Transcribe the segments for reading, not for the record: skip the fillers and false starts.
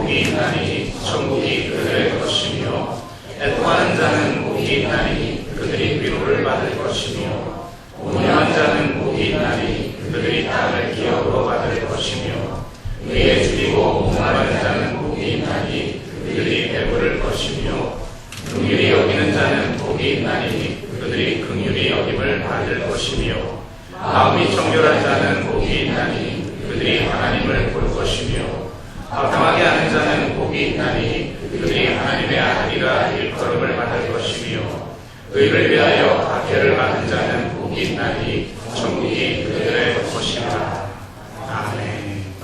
복이 있나니 천국이 그들의 것이며 애통하는 자는 복이 있나니 그들이 위로를 받을 것이며 온유한 자는 복이 있나니 그들이 땅을 기업으로 받을 것이며 의에 줄이고 목마른 자는 복이 있나니 그들이 배부를 것이며 긍휼히 여기는 자는 복이 있나니 그들이 긍휼히 여김을 받을 것이며 마음이 정결한 자는 복이 있나니 그들이 하나님을 볼 것이며 화평하게 하는 자는 복이 있나니 그들이 하나님의 아들이라 일컬음을 받을 것이며 의를 위하여 박해를 받은 자는 복이 있나니 천국이 그들의 것이라. 아멘.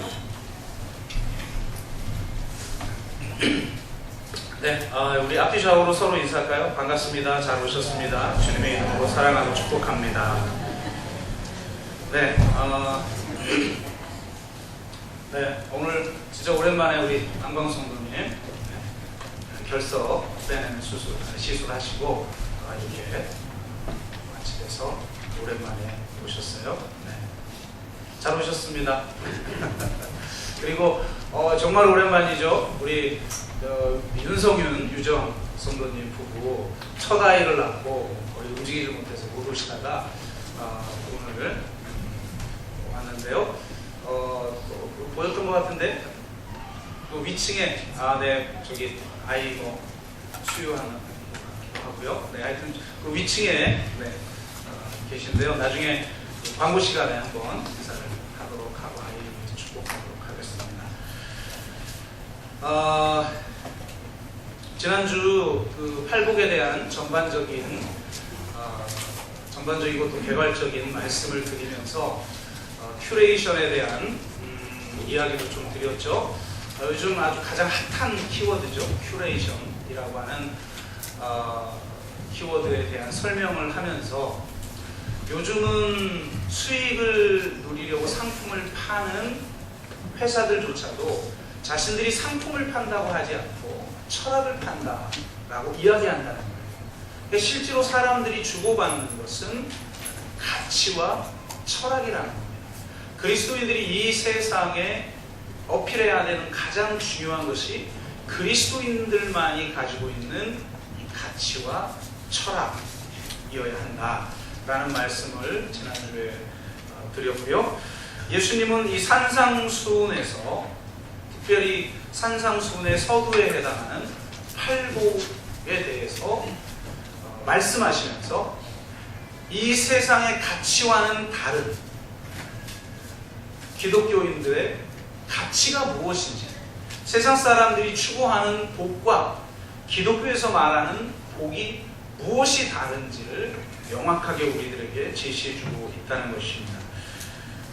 네, 우리 앞뒤좌우로 서로 인사할까요? 반갑습니다. 잘 오셨습니다. 주님의 이름으로 사랑하고 축복합니다. 네, 네, 오늘 진짜 오랜만에 우리 안광 성도님 결석 빼내는 시술하시고 이렇게 마치돼서 오랜만에 오셨어요. 네, 잘 오셨습니다. 그리고 정말 오랜만이죠. 우리 윤성윤, 유정 성도님 부부 첫 아이를 낳고 거의 움직이지 못해서 못 오시다가 오늘 왔는데요. 보였던 것 같은데 그 위층에 네, 저기 아이 수유하는 하고요. 네, 하여튼 그 위층에 네, 계신데요. 나중에 광고 시간에 한번 인사를 하도록 하고 아이 축복하도록 하겠습니다. 지난주 그 팔복에 대한 전반적이고 또 개괄적인 말씀을 드리면서 큐레이션에 대한 이야기를 좀 드렸죠. 요즘 아주 가장 핫한 키워드죠. 큐레이션이라고 하는 키워드에 대한 설명을 하면서 요즘은 수익을 누리려고 상품을 파는 회사들조차도 자신들이 상품을 판다고 하지 않고 철학을 판다라고 이야기한다는 거예요. 그러니까 실제로 사람들이 주고받는 것은 가치와 철학이라는 겁니다. 그리스도인들이 이 세상에 어필해야 되는 가장 중요한 것이 그리스도인들만이 가지고 있는 이 가치와 철학이어야 한다라는 말씀을 지난주에 드렸고요. 예수님은 이 산상수훈에서 특별히 산상수훈의 서두에 해당하는 팔복에 대해서 말씀하시면서 이 세상의 가치와는 다른 기독교인들의 가치가 무엇인지, 세상 사람들이 추구하는 복과 기독교에서 말하는 복이 무엇이 다른지를 명확하게 우리들에게 제시해주고 있다는 것입니다.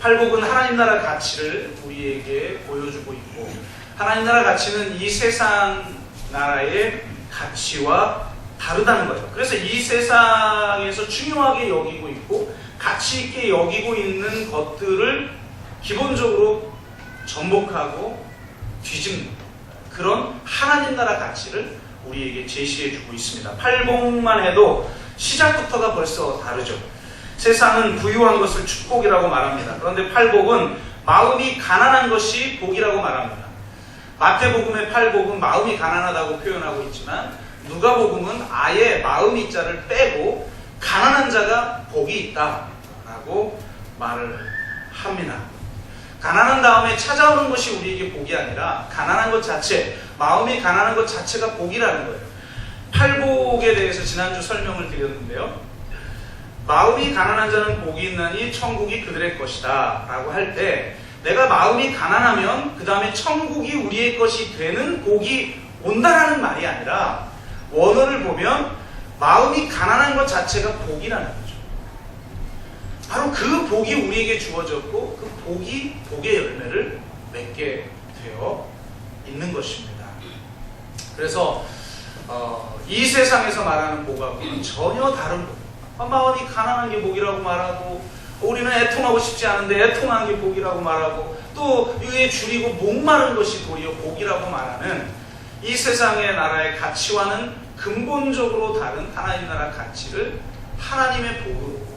팔복은 하나님 나라 가치를 우리에게 보여주고 있고, 하나님 나라 가치는 이 세상 나라의 가치와 다르다는 거예요. 그래서 이 세상에서 중요하게 여기고 있고 가치 있게 여기고 있는 것들을 기본적으로 전복하고 뒤집는 그런 하나님 나라 가치를 우리에게 제시해주고 있습니다. 팔복만 해도 시작부터가 벌써 다르죠. 세상은 부유한 것을 축복이라고 말합니다. 그런데 팔복은 마음이 가난한 것이 복이라고 말합니다. 마태복음의 팔복은 마음이 가난하다고 표현하고 있지만 누가복음은 아예 마음이 자를 빼고 가난한 자가 복이 있다라고 말을 합니다. 가난한 다음에 찾아오는 것이 우리에게 복이 아니라 가난한 것 자체, 마음이 가난한 것 자체가 복이라는 거예요. 팔복에 대해서 지난주 설명을 드렸는데요. 마음이 가난한 자는 복이 있나니 천국이 그들의 것이다 라고 할 때 내가 마음이 가난하면 그 다음에 천국이 우리의 것이 되는 복이 온다라는 말이 아니라 원어를 보면 마음이 가난한 것 자체가 복이라는 거죠. 바로 그 복이 우리에게 주어졌고 그 복이 복의 열매를 맺게 되어 있는 것입니다. 그래서 이 세상에서 말하는 복하고는 전혀 다른 복. 마음이 가난한 게 복이라고 말하고 우리는 애통하고 싶지 않은데 애통한 게 복이라고 말하고 또 위에 줄이고 목마른 것이 도리어 복이라고 말하는 이 세상의 나라의 가치와는 근본적으로 다른 하나님 나라 가치를 하나님의 복으로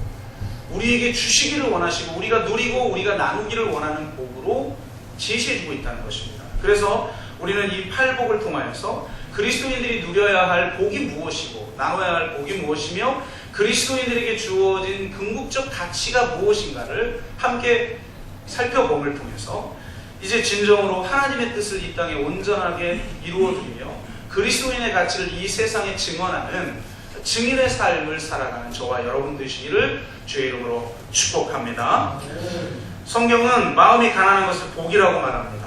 우리에게 주시기를 원하시고 우리가 누리고 우리가 나누기를 원하는 복으로 제시해주고 있다는 것입니다. 그래서 우리는 이 팔복을 통하여서 그리스도인들이 누려야 할 복이 무엇이고 나눠야 할 복이 무엇이며 그리스도인들에게 주어진 궁극적 가치가 무엇인가를 함께 살펴봄을 통해서 이제 진정으로 하나님의 뜻을 이 땅에 온전하게 이루어드리며 그리스도인의 가치를 이 세상에 증언하는 증인의 삶을 살아가는 저와 여러분 되시기를 주의 이름으로 축복합니다. 성경은 마음이 가난한 것을 복이라고 말합니다.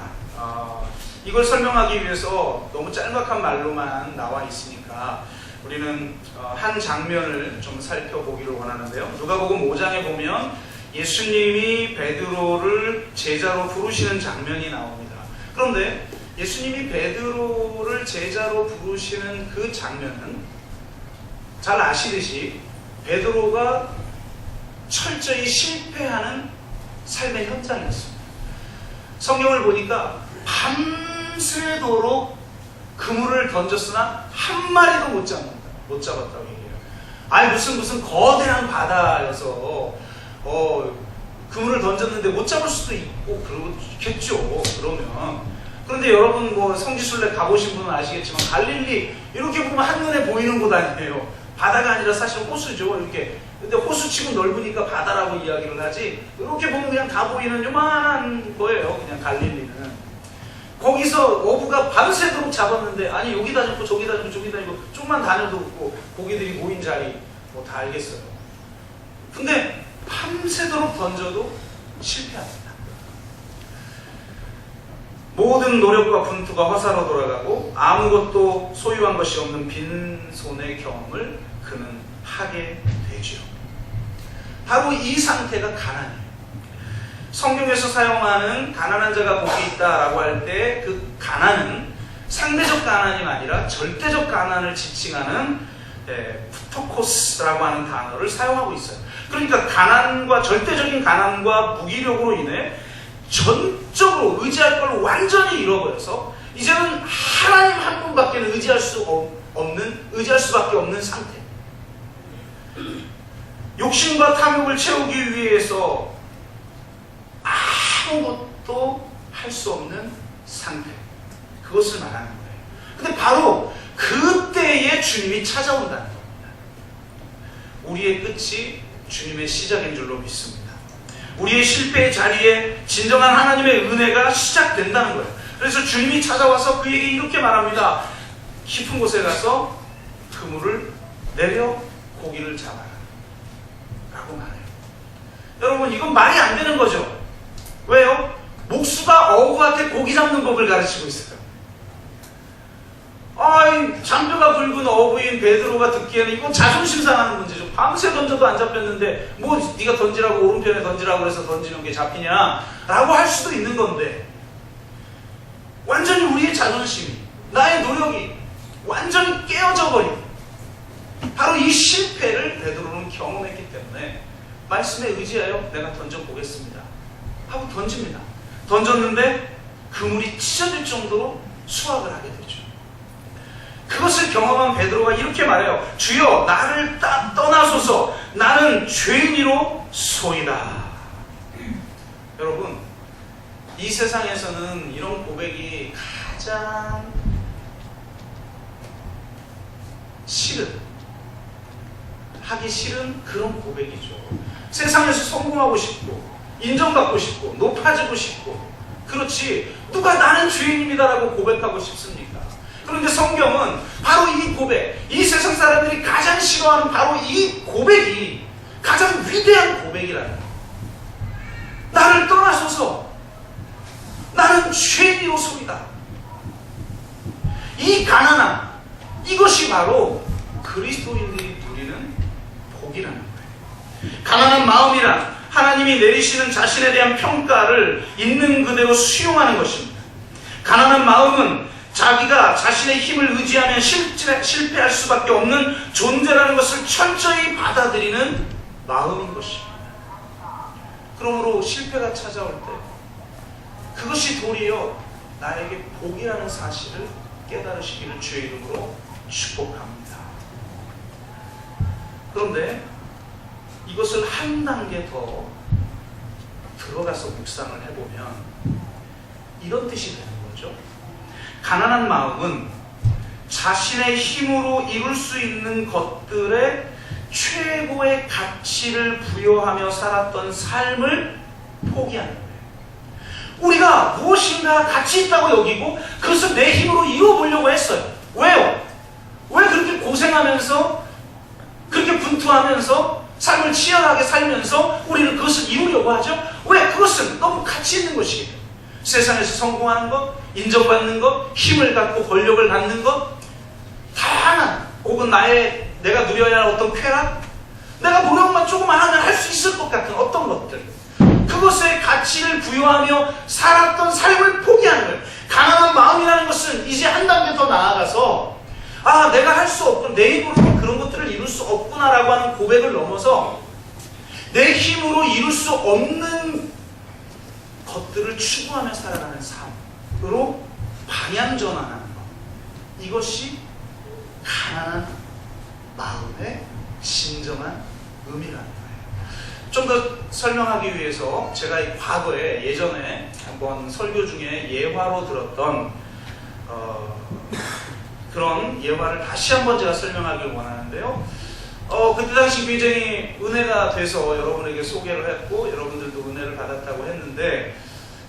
이걸 설명하기 위해서 너무 짤막한 말로만 나와 있으니까 우리는 한 장면을 좀 살펴보기를 원하는데요. 누가복음 5장에 보면 예수님이 베드로를 제자로 부르시는 장면이 나옵니다. 그런데 예수님이 베드로를 제자로 부르시는 그 장면은 잘 아시듯이 베드로가 철저히 실패하는 삶의 현장이었습니다. 성경을 보니까 밤새도록 그물을 던졌으나 한 마리도 못 잡았다고 얘기해요. 아니 무슨 거대한 바다여서 그물을 던졌는데 못 잡을 수도 있고 그렇겠죠. 그런데 여러분 뭐 성지순례 가보신 분은 아시겠지만 갈릴리 이렇게 보면 한눈에 보이는 곳 아니에요. 바다가 아니라 사실 호수죠. 이렇게. 근데 호수치고 넓으니까 바다라고 이야기를 하지. 이렇게 보면 그냥 다 보이는 요만한 거예요. 그냥 갈릴리는. 거기서 어부가 밤새도록 잡았는데 아니 여기다 잡고 저기다 잡고 저기다 잡고 좀만 다녀도 없고 고기들이 모인 자리 뭐 다 알겠어요. 근데 밤새도록 던져도 실패합니다. 모든 노력과 분투가 화사로 돌아가고 아무것도 소유한 것이 없는 빈손의 경험을 그는 하게 되죠. 바로 이 상태가 가난이에요. 성경에서 사용하는 가난한 자가 복이 있다라고 할 때 그 가난은 상대적 가난이 아니라 절대적 가난을 지칭하는 푸토코스라고 하는 단어를 사용하고 있어요. 그러니까 가난과 절대적인 가난과 무기력으로 인해 전적으로 의지할 걸 완전히 잃어버려서 이제는 하나님 한 분밖에 의지할 수밖에 없는 상태. 욕심과 탐욕을 채우기 위해서 아무것도 할 수 없는 상태. 그것을 말하는 거예요. 근데 바로 그때에 주님이 찾아온다는 겁니다. 우리의 끝이 주님의 시작인 줄로 믿습니다. 우리의 실패의 자리에 진정한 하나님의 은혜가 시작된다는 거예요. 그래서 주님이 찾아와서 그에게 이렇게 말합니다. 깊은 곳에 가서 그물을 내려 고기를 잡아라 라고 말해요. 여러분 이건 말이 안 되는 거죠. 왜요? 목수가 어부한테 고기 잡는 법을 가르치고 있어요. 잔뼈가 굵은 어부인 베드로가 듣기에는 이건 자존심 상하는 문제죠. 밤새 던져도 안 잡혔는데 뭐 네가 던지라고 오른편에 던지라고 해서 던지는 게 잡히냐 라고 할 수도 있는 건데 완전히 우리의 자존심이 나의 노력이 완전히 깨어져 버린 바로 이 실패를 베드로는 경험했기 때문에 말씀에 의지하여 내가 던져보겠습니다 하고 던집니다. 던졌는데 그물이 찢어질 정도로 수확을 하게 되죠. 그것을 경험한 베드로가 이렇게 말해요. 주여 나를 떠나소서 나는 죄인이로 소이다. 여러분 이 세상에서는 이런 고백이 가장 하기 싫은 그런 고백이죠. 세상에서 성공하고 싶고 인정받고 싶고 높아지고 싶고 그렇지 누가 나는 죄인입니다라고 고백하고 싶습니까? 그런데 성경은 바로 이 고백, 이 세상 사람들이 가장 싫어하는 바로 이 고백이 가장 위대한 고백이라는 거예요. 나를 떠나소서 나는 죄인이로소이다. 이 가난함 이것이 바로 그리스도인들이 누리는 복이라는 거예요. 가난한 마음이란 하나님이 내리시는 자신에 대한 평가를 있는 그대로 수용하는 것입니다. 가난한 마음은 자기가 자신의 힘을 의지하면 실패할 수밖에 없는 존재라는 것을 철저히 받아들이는 마음인 것입니다. 그러므로 실패가 찾아올 때 그것이 도리어 나에게 복이라는 사실을 깨달으시기를 주의 이름으로 축복합니다. 그런데 이것을 한 단계 더 들어가서 묵상을 해보면 이런 뜻이 되는 거죠. 가난한 마음은 자신의 힘으로 이룰 수 있는 것들에 최고의 가치를 부여하며 살았던 삶을 포기하는 거예요. 우리가 무엇인가 가치 있다고 여기고 그것을 내 힘으로 이뤄보려고 했어요. 왜요? 왜 그렇게 고생하면서 그렇게 분투하면서 삶을 치열하게 살면서 우리는 그것을 이루려고 하죠? 왜? 그것은 너무 가치 있는 것이에요. 세상에서 성공하는 것, 인정받는 것, 힘을 갖고 권력을 갖는 것, 다양한 혹은 내가 누려야 할 어떤 쾌락, 내가 노력만 조금만 하면 할 수 있을 것 같은 어떤 것들, 그것에 가치를 부여하며 살았던 삶을 포기하는 거예요. 가난한 마음이라는 것은 이제 한 단계 더 나아가서 내가 할 수 없고 내 힘으로 그런 것들을 이룰 수 없구나라고 하는 고백을 넘어서 내 힘으로 이룰 수 없는 것들을 추구하며 살아가는 삶으로 방향 전환하는 것. 이것이 가난한 마음의 진정한 의미라는 거예요. 좀 더 설명하기 위해서 제가 과거에 예전에 한번 설교 중에 예화로 들었던 그런 예화를 다시 한번 제가 설명하길 원하는데요. 그때 당시 굉장히 은혜가 돼서 여러분에게 소개를 했고 여러분들도 은혜를 받았다고 했는데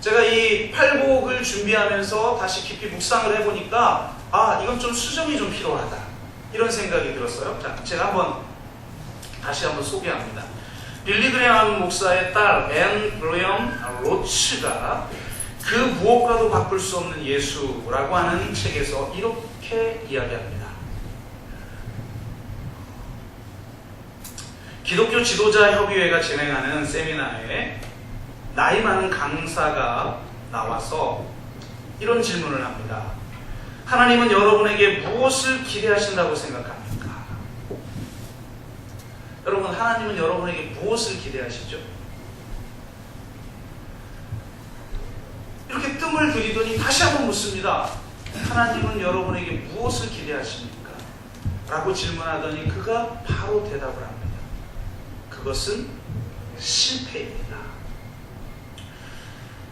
제가 이 팔복을 준비하면서 다시 깊이 묵상을 해보니까 이건 좀 수정이 좀 필요하다 이런 생각이 들었어요. 자, 제가 다시 한번 소개합니다. 빌리 그레이엄 목사의 딸 앤 그레이엄 로츠가 그 무엇과도 바꿀 수 없는 예수라고 하는 책에서 이렇게 이야기합니다. 기독교 지도자 협의회가 진행하는 세미나에 나이 많은 강사가 나와서 이런 질문을 합니다. 하나님은 여러분에게 무엇을 기대하신다고 생각합니까? 여러분, 하나님은 여러분에게 무엇을 기대하시죠? 이렇게 뜸을 들이더니 다시 한번 묻습니다. 하나님은 여러분에게 무엇을 기대하십니까? 라고 질문하더니 그가 바로 대답을 합니다. 그것은 실패입니다.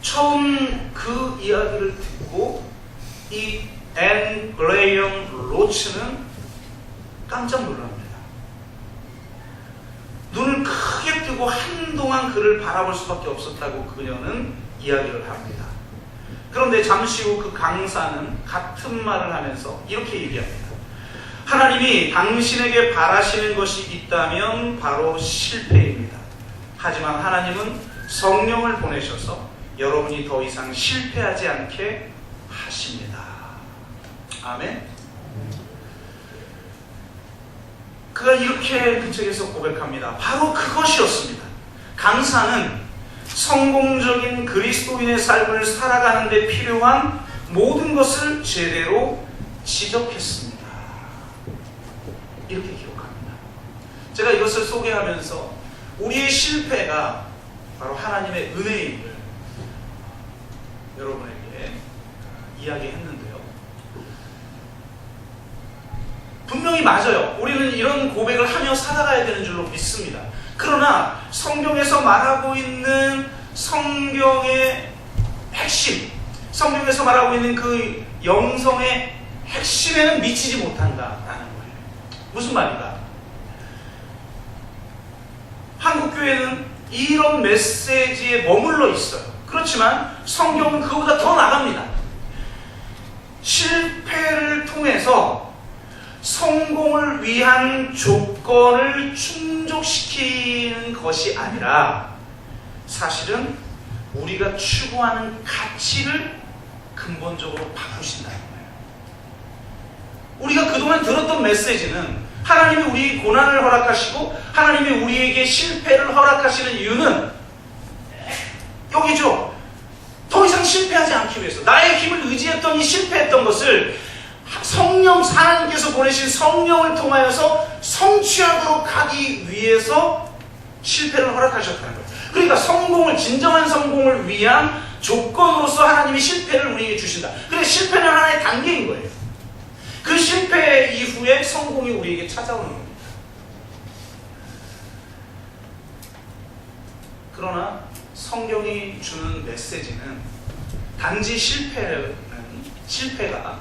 처음 그 이야기를 듣고 이 앤 그레이엄 로츠는 깜짝 놀랍니다. 눈을 크게 뜨고 한동안 그를 바라볼 수밖에 없었다고 그녀는 이야기를 합니다. 그런데 잠시 후 그 강사는 같은 말을 하면서 이렇게 얘기합니다. 하나님이 당신에게 바라시는 것이 있다면 바로 실패입니다. 하지만 하나님은 성령을 보내셔서 여러분이 더 이상 실패하지 않게 하십니다. 아멘. 그가 이렇게 그 책에서 고백합니다. 바로 그것이었습니다. 강사는 성공적인 그리스도인의 삶을 살아가는 데 필요한 모든 것을 제대로 지적했습니다. 이렇게 기록합니다. 제가 이것을 소개하면서 우리의 실패가 바로 하나님의 은혜임을 여러분에게 이야기했는데요. 분명히 맞아요. 우리는 이런 고백을 하며 살아가야 되는 줄로 믿습니다. 그러나 성경에서 말하고 있는 성경의 핵심, 성경에서 말하고 있는 그 영성의 핵심에는 미치지 못한다라는 거예요. 무슨 말인가? 한국교회는 이런 메시지에 머물러 있어요. 그렇지만 성경은 그보다 더 나갑니다. 실패를 통해서 성공을 위한 조건을 충족시키는 것이 아니라 사실은 우리가 추구하는 가치를 근본적으로 바꾸신다는 거예요. 우리가 그동안 들었던 메시지는 하나님이 우리 고난을 허락하시고 하나님이 우리에게 실패를 허락하시는 이유는 여기죠. 더 이상 실패하지 않기 위해서 나의 힘을 의지했더니 실패했던 것을 하나님께서 보내신 성령을 통하여서 성취하도록 하기 위해서 실패를 허락하셨다는 거예요. 그러니까 진정한 성공을 위한 조건으로서 하나님이 실패를 우리에게 주신다. 그런데 실패는 하나의 단계인 거예요. 그 실패 이후에 성공이 우리에게 찾아오는 겁니다. 그러나 성경이 주는 메시지는 단지 실패는 실패가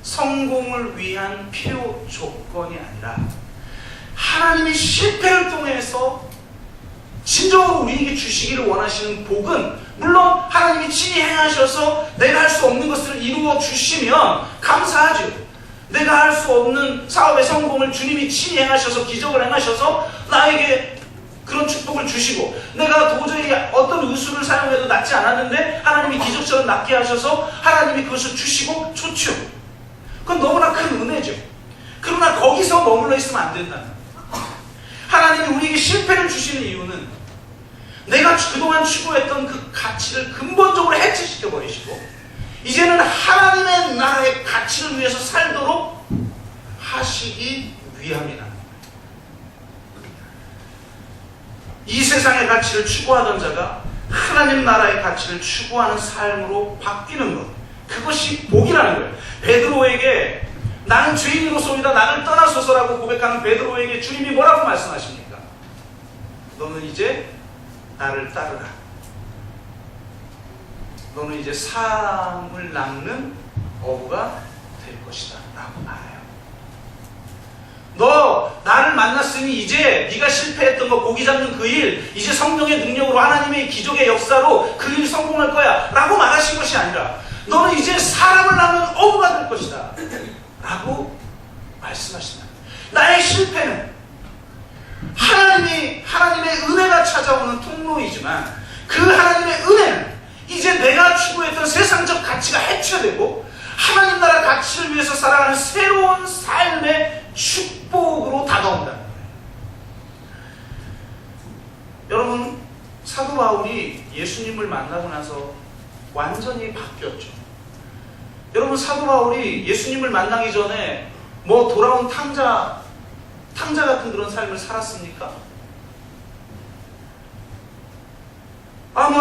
성공을 위한 필요 조건이 아니라 하나님이 실패를 통해서 진정으로 우리에게 주시기를 원하시는 복은, 물론 하나님이 친히 행하셔서 내가 할 수 없는 것을 이루어 주시면 감사하죠. 내가 할 수 없는 사업의 성공을 주님이 친히 행하셔서 기적을 행하셔서 나에게 그런 축복을 주시고, 내가 도저히 어떤 의술을 사용해도 낫지 않았는데 하나님이 기적처럼 낫게 하셔서 하나님이 그것을 주시고, 좋죠. 그건 너무나 큰 은혜죠. 그러나 거기서 머물러 있으면 안 된다는 거예요. 하나님이 우리에게 실패를 주시는 이유는 내가 그동안 추구했던 그 가치를 근본적으로 해체시켜 버리시고 이제는 하나님의 나라의 가치를 위해서 살도록 하시기 위함이다. 이 세상의 가치를 추구하던 자가 하나님 나라의 가치를 추구하는 삶으로 바뀌는 것, 그것이 복이라는 거예요. 베드로에게 나는 죄인으로소이다, 나를 떠나소서라고 고백하는 베드로에게 주님이 뭐라고 말씀하십니까? 너는 이제 나를 따르라. 너는 이제 사람을 낚는 어부가 될 것이다 라고 말해요. 너 나를 만났으니 이제 네가 실패했던 거, 고기 잡는 그 일, 이제 성령의 능력으로 하나님의 기적의 역사로 그 일 성공할 거야 라고 말하신 것이 아니라 너는 이제 사람을 낚는 어부가 될 것이다 라고 말씀하신다. 나의 실패는 하나님의 은혜가 찾아오는 통로이지만 그 하나님의 은혜는 이제 내가 추구했던 세상적 가치가 해체되고 하나님 나라 가치를 위해서 살아가는 새로운 삶의 축복으로 다가온다는 거예요. 여러분, 사도 바울이 예수님을 만나고 나서 완전히 바뀌었죠. 여러분, 사도 바울이 예수님을 만나기 전에 뭐 돌아온 탕자 같은 그런 삶을 살았습니까?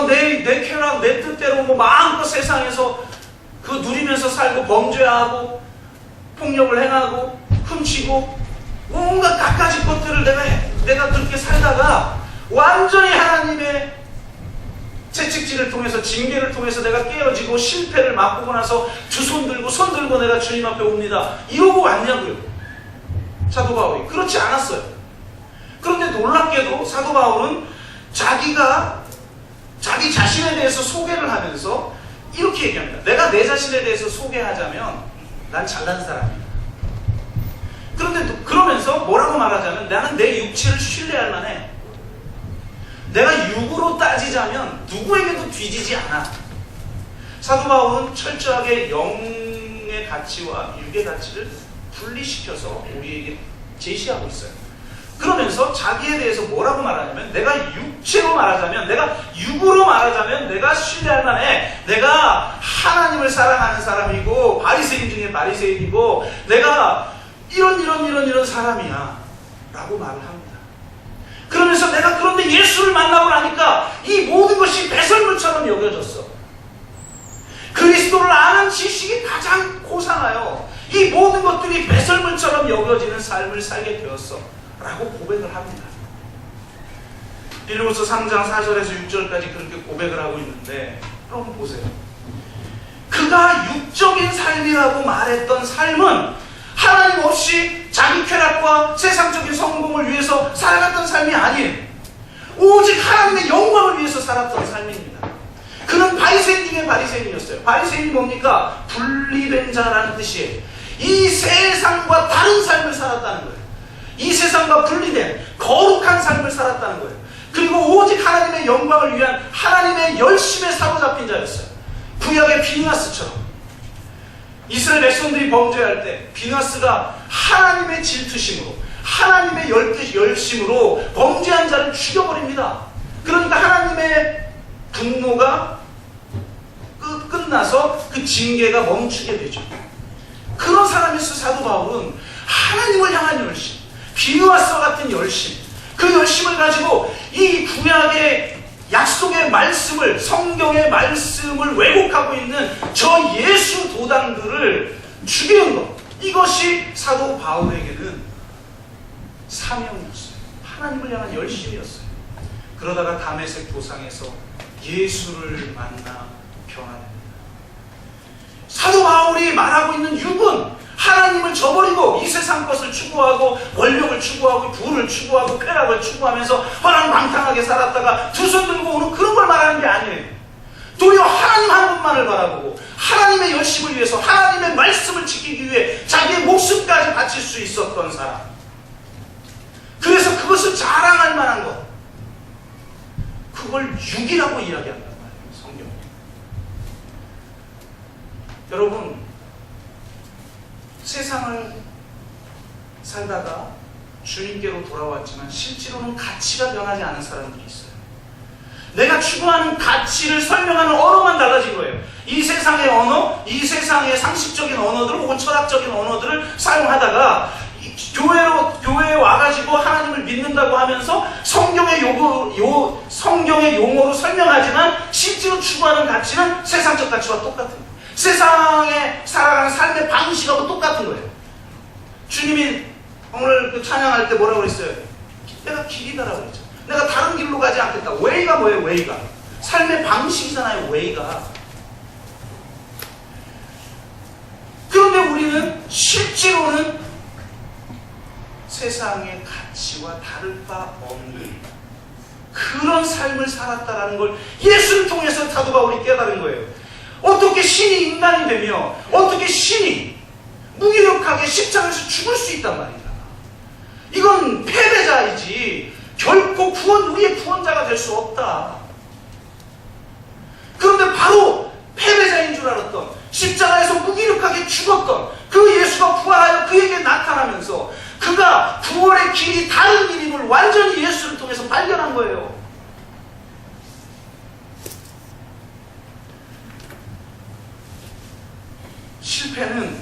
내 쾌락, 내 뜻대로 뭐 마음껏 세상에서 그 누리면서 살고 범죄하고 폭력을 행하고 훔치고 온갖 갖가지 것들을 내가 그렇게 살다가 완전히 하나님의 채찍질을 통해서, 징계를 통해서 내가 깨어지고 실패를 맛보고 나서 손 들고 내가 주님 앞에 옵니다. 이러고 왔냐고요, 사도 바울이. 그렇지 않았어요. 그런데 놀랍게도 사도 바울은 자기 자신에 대해서 소개를 하면서 이렇게 얘기합니다. 내가 내 자신에 대해서 소개하자면 난 잘난 사람이야. 그런데 그러면서 뭐라고 말하자면 나는 내 육체를 신뢰할 만해. 내가 육으로 따지자면 누구에게도 뒤지지 않아. 사도 바울은 철저하게 영의 가치와 육의 가치를 분리시켜서 우리에게 제시하고 있어요. 그러면서 자기에 대해서 뭐라고 말하냐면 내가 육체로 말하자면, 내가 육으로 말하자면 내가 신뢰할 만해. 내가 하나님을 사랑하는 사람이고 바리새인 중에 바리새인이고 내가 이런 사람이야 라고 말을 합니다. 그러면서 내가 그런데 예수를 만나고 나니까 이 모든 것이 배설물처럼 여겨졌어. 그리스도를 아는 지식이 가장 고상하여 이 모든 것들이 배설물처럼 여겨지는 삶을 살게 되었어 라고 고백을 합니다. 빌립보서 3장 4절에서 6절까지 그렇게 고백을 하고 있는데, 여러분 보세요. 그가 육적인 삶이라고 말했던 삶은 하나님 없이 자기 쾌락과 세상적인 성공을 위해서 살아갔던 삶이 아니에요. 오직 하나님의 영광을 위해서 살았던 삶입니다. 그는 바리새인 중에 바리새인이었어요. 바리새인이 뭡니까? 분리된 자라는 뜻이에요. 이 세상과 다른 삶을 살았다는 거예요. 이 세상과 분리된 거룩한 삶을 살았다는 거예요. 그리고 오직 하나님의 영광을 위한 하나님의 열심에 사로잡힌 자였어요. 구약의 비누아스처럼. 이스라엘 백성들이 범죄할 때 비누아스가 하나님의 질투심으로, 하나님의 열심으로 범죄한 자를 죽여버립니다. 그러니까 하나님의 분노가 끝나서 그 징계가 멈추게 되죠. 그런 사람이었어. 사도 바울은 하나님을 향한 열심, 비누아스와 같은 열심, 그 열심을 가지고 이 구약의 약속의 말씀을, 성경의 말씀을 왜곡하고 있는 저 예수 도당들을 죽이는 것, 이것이 사도 바울에게는 사명이었어요. 하나님을 향한 열심이었어요. 그러다가 다메섹 도상에서 예수를 만나 변화됩니다. 사도 바울 여기 말하고 있는 육은 하나님을 저버리고 이 세상 것을 추구하고 권력을 추구하고 부를 추구하고 쾌락을 추구하면서 허랑방탕하게 살았다가 두 손 들고 오는 그런 걸 말하는 게 아니에요. 도리어 하나님 한 분만을 바라보고 하나님의 열심을 위해서 하나님의 말씀을 지키기 위해 자기의 목숨까지 바칠 수 있었던 사람. 그래서 그것을 자랑할 만한 것, 그걸 육이라고 이야기한단 말이에요, 성경이. 여러분, 세상을 살다가 주님께로 돌아왔지만 실제로는 가치가 변하지 않은 사람들이 있어요. 내가 추구하는 가치를 설명하는 언어만 달라진 거예요. 이 세상의 언어, 이 세상의 상식적인 언어들 혹은 철학적인 언어들을 사용하다가 교회에 와가지고 하나님을 믿는다고 하면서 성경의 용어로 설명하지만 실제로 추구하는 가치는 세상적 가치와 똑같은 거예요. 세상에 살아가는 삶의 방식하고 똑같은 거예요. 주님이 오늘 그 찬양할 때 뭐라고 그랬어요? 내가 길이다라고 그랬죠. 내가 다른 길로 가지 않겠다. 웨이가 뭐예요? 웨이가 삶의 방식이잖아요. 웨이가. 그런데 우리는 실제로는 세상의 가치와 다를 바 없는 그런 삶을 살았다라는 걸 예수를 통해서 사도 바울이 깨달은 거예요. 어떻게 신이 인간이 되며 어떻게 신이 무기력하게 십자가에서 죽을 수 있단 말이다. 이건 패배자이지 결코 우리의 구원자가 될 수 없다. 그런데 바로 패배자인 줄 알았던, 십자가에서 무기력하게 죽었던 그 예수가 부활하여 그에게 나타나면서 그가 구원의 길이 다른 길임을 완전히 예수를 통해서 발견한 거예요. 실패는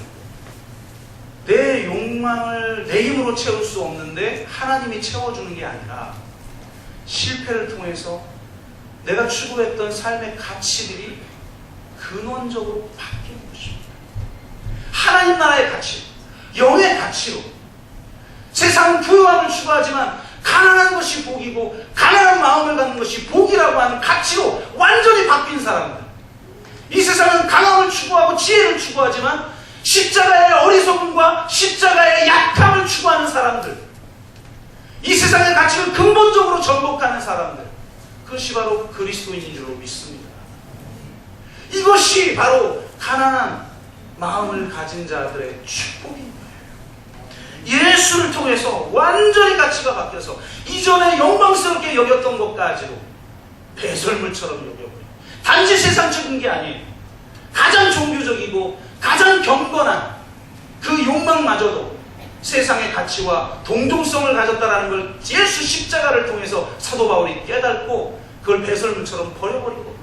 내 욕망을 내 힘으로 채울 수 없는데 하나님이 채워주는 게 아니라 실패를 통해서 내가 추구했던 삶의 가치들이 근원적으로 바뀌는 것입니다. 하나님 나라의 가치, 영의 가치로. 세상은 부유함을 추구하지만 가난한 것이 복이고 가난한 마음을 갖는 것이 복이라고 하는 가치로 완전히 바뀐 사람들. 이 세상은 강함을 추구하고 지혜를 추구하지만 십자가의 어리석음과 십자가의 약함을 추구하는 사람들, 이 세상의 가치를 근본적으로 전복하는 사람들, 그것이 바로 그리스도인인 줄 믿습니다. 이것이 바로 가난한 마음을 가진 자들의 축복인 거예요. 예수를 통해서 완전히 가치가 바뀌어서 이전에 영광스럽게 여겼던 것까지도 배설물처럼 여겨버려요. 단지 세상적인 게 아니에요. 가장 종교적이고 가장 경건한 그 욕망마저도 세상의 가치와 동종성을 가졌다는 걸 예수 십자가를 통해서 사도 바울이 깨닫고 그걸 배설물처럼 버려버린 겁니다.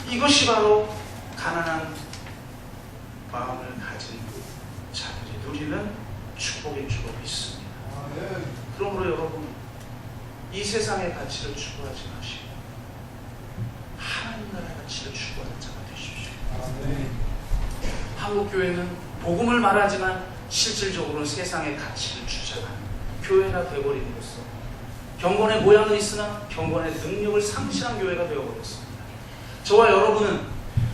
이것이 바로 가난한 마음을 가진 자들이 누리는 축복인 줄 믿습니다. 그러므로 여러분, 이 세상의 가치를 추구하지 마시고 하나님 나라의 가치를 추구하는 자가 되십시오. 한국교회는 복음을 말하지만 실질적으로는 세상의 가치를 주장하는 교회가 되어버림으로써 경건의 모양은 있으나 경건의 능력을 상실한 교회가 되어버렸습니다. 저와 여러분은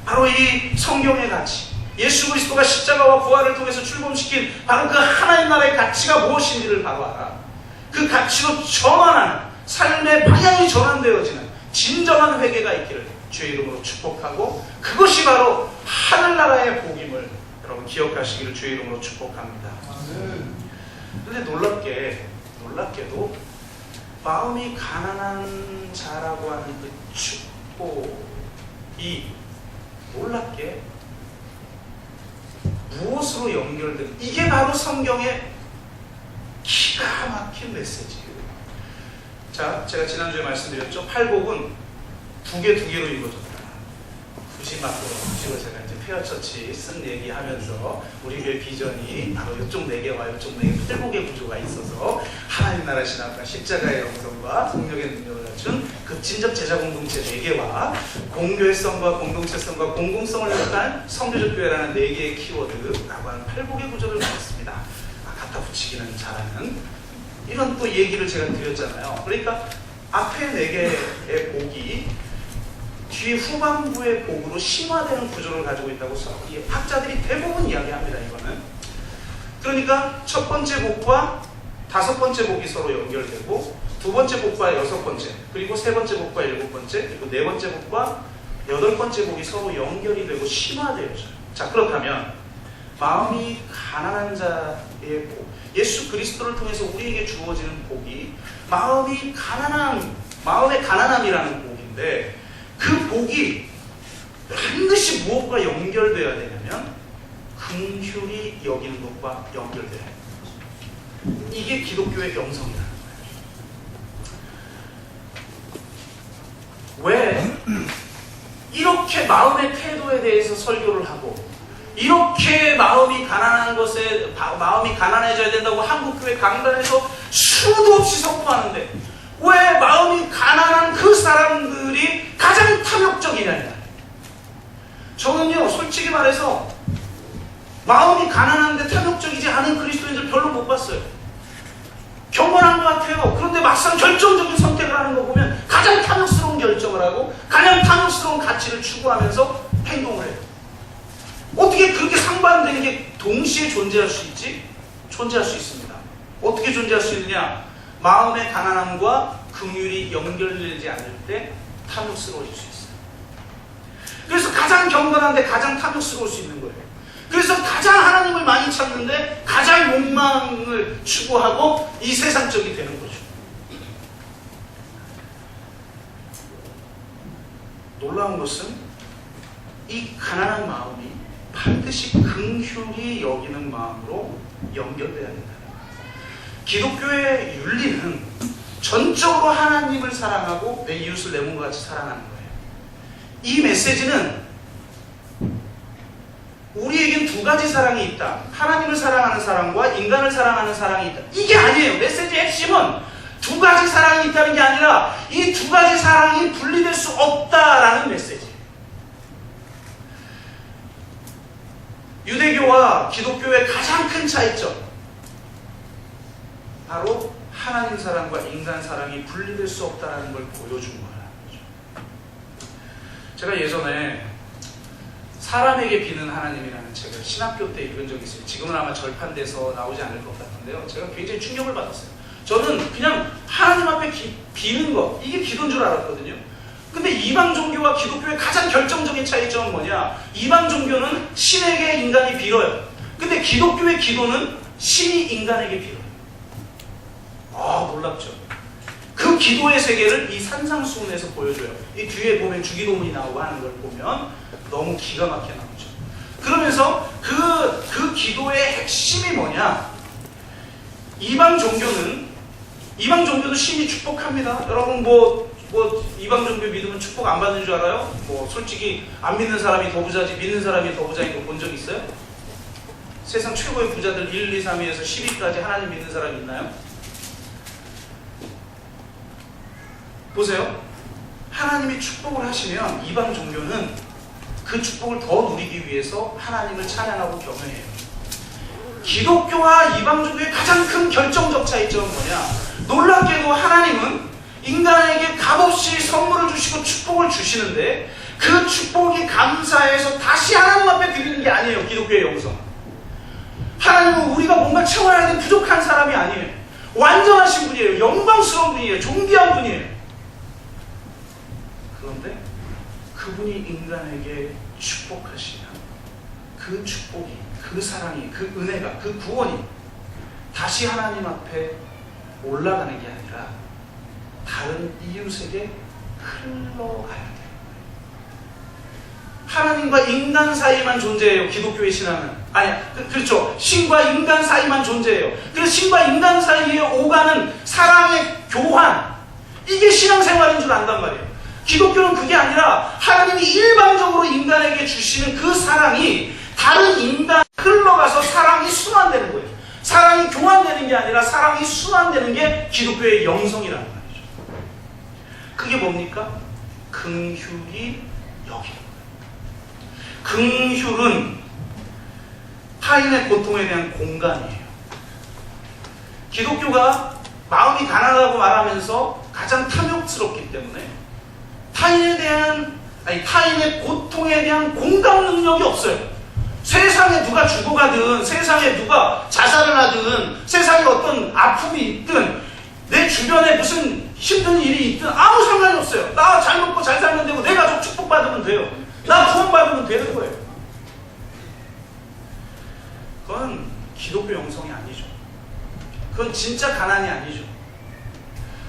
바로 이 성경의 가치, 예수 그리스도가 십자가와 부활을 통해서 출범시킨 바로 그 하나님 나라의 가치가 무엇인지를 바로 알아 그 가치로 전환하는 삶의 방향이 전환되어지는 진정한 회개가 있기를 주의 이름으로 축복하고, 그것이 바로 하늘나라의 복임을 여러분 기억하시기를 주의 이름으로 축복합니다. 그런데 놀랍게도 마음이 가난한 자라고 하는 그 축복이 놀랍게 무엇으로 연결된, 이게 바로 성경의 기가 막힌 메시지예요. 자, 제가 지난주에 말씀드렸죠. 팔복은 두 개로 이루어졌다. 굳이 제가 이제 페어처치 쓴 얘기하면서 우리 교회 비전이 바로 이쪽 4개와 이쪽 4개 팔복의 구조가 있어서 하나님 나라 신학과 십자가의 영성과 성령의 능력을 갖춘 급진적 제자 공동체 4개와 공교회성과 공동체성과 공공성을 뜻한 성교적 교회라는 4개의 키워드라고 하는 팔복의 구조를 가졌습니다. 갖다 붙이기는 잘하는 이런 또 얘기를 제가 드렸잖아요. 그러니까 앞에 4개의 복이 뒤에 후반부의 복으로 심화되는 구조를 가지고 있다고 학자들이 대부분 이야기합니다. 이거는. 그러니까 첫 번째 복과 다섯 번째 복이 서로 연결되고, 두 번째 복과 여섯 번째, 그리고 세 번째 복과 일곱 번째, 그리고 네 번째 복과 여덟 번째 복이 서로 연결이 되고 심화되어져요. 자, 그렇다면 마음이 가난한 자의 복, 예수 그리스도를 통해서 우리에게 주어지는 복이 마음의 가난함이라는 복인데, 그 복이 반드시 무엇과 연결되어야 되냐면 긍휼히 여기는 것과 연결돼야 돼요. 이게 기독교의 영성이라는 거예요. 왜 이렇게 마음의 태도에 대해서 설교를 하고, 이렇게 마음이 가난해져야 된다고 한국교회 강단에서 수도 없이 선포하는데 왜 마음이 가난한 그 사람들이 가장 탐욕적이냐? 저는요, 솔직히 말해서 마음이 가난한데 탐욕적이지 않은 그리스도인들 별로 못 봤어요. 경건한 것 같아요. 그런데 막상 결정적인 선택을 하는 거 보면 가장 탐욕스러운 결정을 하고 가장 탐욕스러운 가치를 추구하면서 행동을 해요. 어떻게 그렇게 상반되는 게 동시에 존재할 수 있지? 존재할 수 있습니다. 어떻게 존재할 수 있느냐? 마음의 가난함과 긍휼이 연결되지 않을 때 탐욕스러워질 수 있어요. 그래서 가장 경건한데 가장 탐욕스러울 수 있는 거예요. 그래서 가장 하나님을 많이 찾는데 가장 욕망을 추구하고 이 세상적이 되는 거죠. 놀라운 것은 이 가난한 마음이 반드시 긍휼히 여기는 마음으로 연결돼야 된다. 기독교의 윤리는 전적으로 하나님을 사랑하고 내 이웃을 내 몸과 같이 사랑하는 거예요. 이 메시지는 우리에겐 두 가지 사랑이 있다. 하나님을 사랑하는 사랑과 인간을 사랑하는 사랑이 있다. 이게 아니에요. 메시지의 핵심은 두 가지 사랑이 있다는 게 아니라 이 두 가지 사랑이 분리될 수 없다라는 메시지. 유대교와 기독교의 가장 큰 차이점, 바로 하나님 사랑과 인간 사랑이 분리될 수 없다는 걸 보여준 거라는 거죠. 제가 예전에 사람에게 비는 하나님이라는 책을 신학교 때 읽은 적이 있어요. 지금은 아마 절판돼서 나오지 않을 것 같은데요. 제가 굉장히 충격을 받았어요. 저는 그냥 하나님 앞에 비는 거, 이게 기도인 줄 알았거든요. 근데 이방 종교와 기독교의 가장 결정적인 차이점은 뭐냐? 이방 종교는 신에게 인간이 빌어요. 근데 기독교의 기도는 신이 인간에게 빌어요. 아, 놀랍죠? 그 기도의 세계를 이 산상수훈에서 보여줘요. 이 뒤에 보면 주기도문이 나오고 하는 걸 보면 너무 기가 막히게 나오죠. 그러면서 그 기도의 핵심이 뭐냐? 이방 종교도 신이 축복합니다. 여러분 뭐 이방 종교 믿으면 축복 안 받는 줄 알아요? 뭐 솔직히 안 믿는 사람이 더 부자지 믿는 사람이 더 부자인 거 본 적 있어요? 세상 최고의 부자들 1, 2, 3위에서 10위까지 하나님 믿는 사람이 있나요? 보세요. 하나님이 축복을 하시면 이방 종교는 그 축복을 더 누리기 위해서 하나님을 찬양하고 경외해요. 기독교와 이방 종교의 가장 큰 결정적 차이점은 뭐냐? 놀랍게도 하나님은 인간에게 값없이 선물을 주시고 축복을 주시는데 그 축복이 감사해서 다시 하나님 앞에 드리는 게 아니에요. 기독교의 영성. 하나님은 우리가 뭔가 채워야 하는 부족한 사람이 아니에요. 완전하신 분이에요. 영광스러운 분이에요. 존귀한 분이에요. 그런데 그분이 인간에게 축복하시면 그 축복이, 그 사랑이, 그 은혜가, 그 구원이 다시 하나님 앞에 올라가는 게 아니라 다른 이웃에게 흘러가야 돼요. 하나님과 인간 사이만 존재해요. 기독교의 신앙은. 그렇죠. 신과 인간 사이만 존재해요. 그래서 신과 인간 사이에 오가는 사랑의 교환, 이게 신앙생활인 줄 안단 말이에요. 기독교는 그게 아니라 하나님이 일반적으로 인간에게 주시는 그 사랑이 다른 인간에 흘러가서 사랑이 순환되는 거예요. 사랑이 교환되는 게 아니라 사랑이 순환되는 게 기독교의 영성이라는 말이죠. 그게 뭡니까? 긍휼히 여기는 거예요. 긍휼은 타인의 고통에 대한 공감이에요. 기독교가 마음이 가난하다고 말하면서 가장 탐욕스럽기 때문에 타인에 대한 타인의 고통에 대한 공감 능력이 없어요. 세상에 누가 죽어가든, 세상에 누가 자살을 하든, 세상에 어떤 아픔이 있든, 내 주변에 무슨 힘든 일이 있든 아무 상관이 없어요. 나 잘 먹고 잘 살면 되고, 내 가족 축복받으면 돼요. 나 구원받으면 되는 거예요. 그건 기독교 영성이 아니죠. 그건 진짜 가난이 아니죠.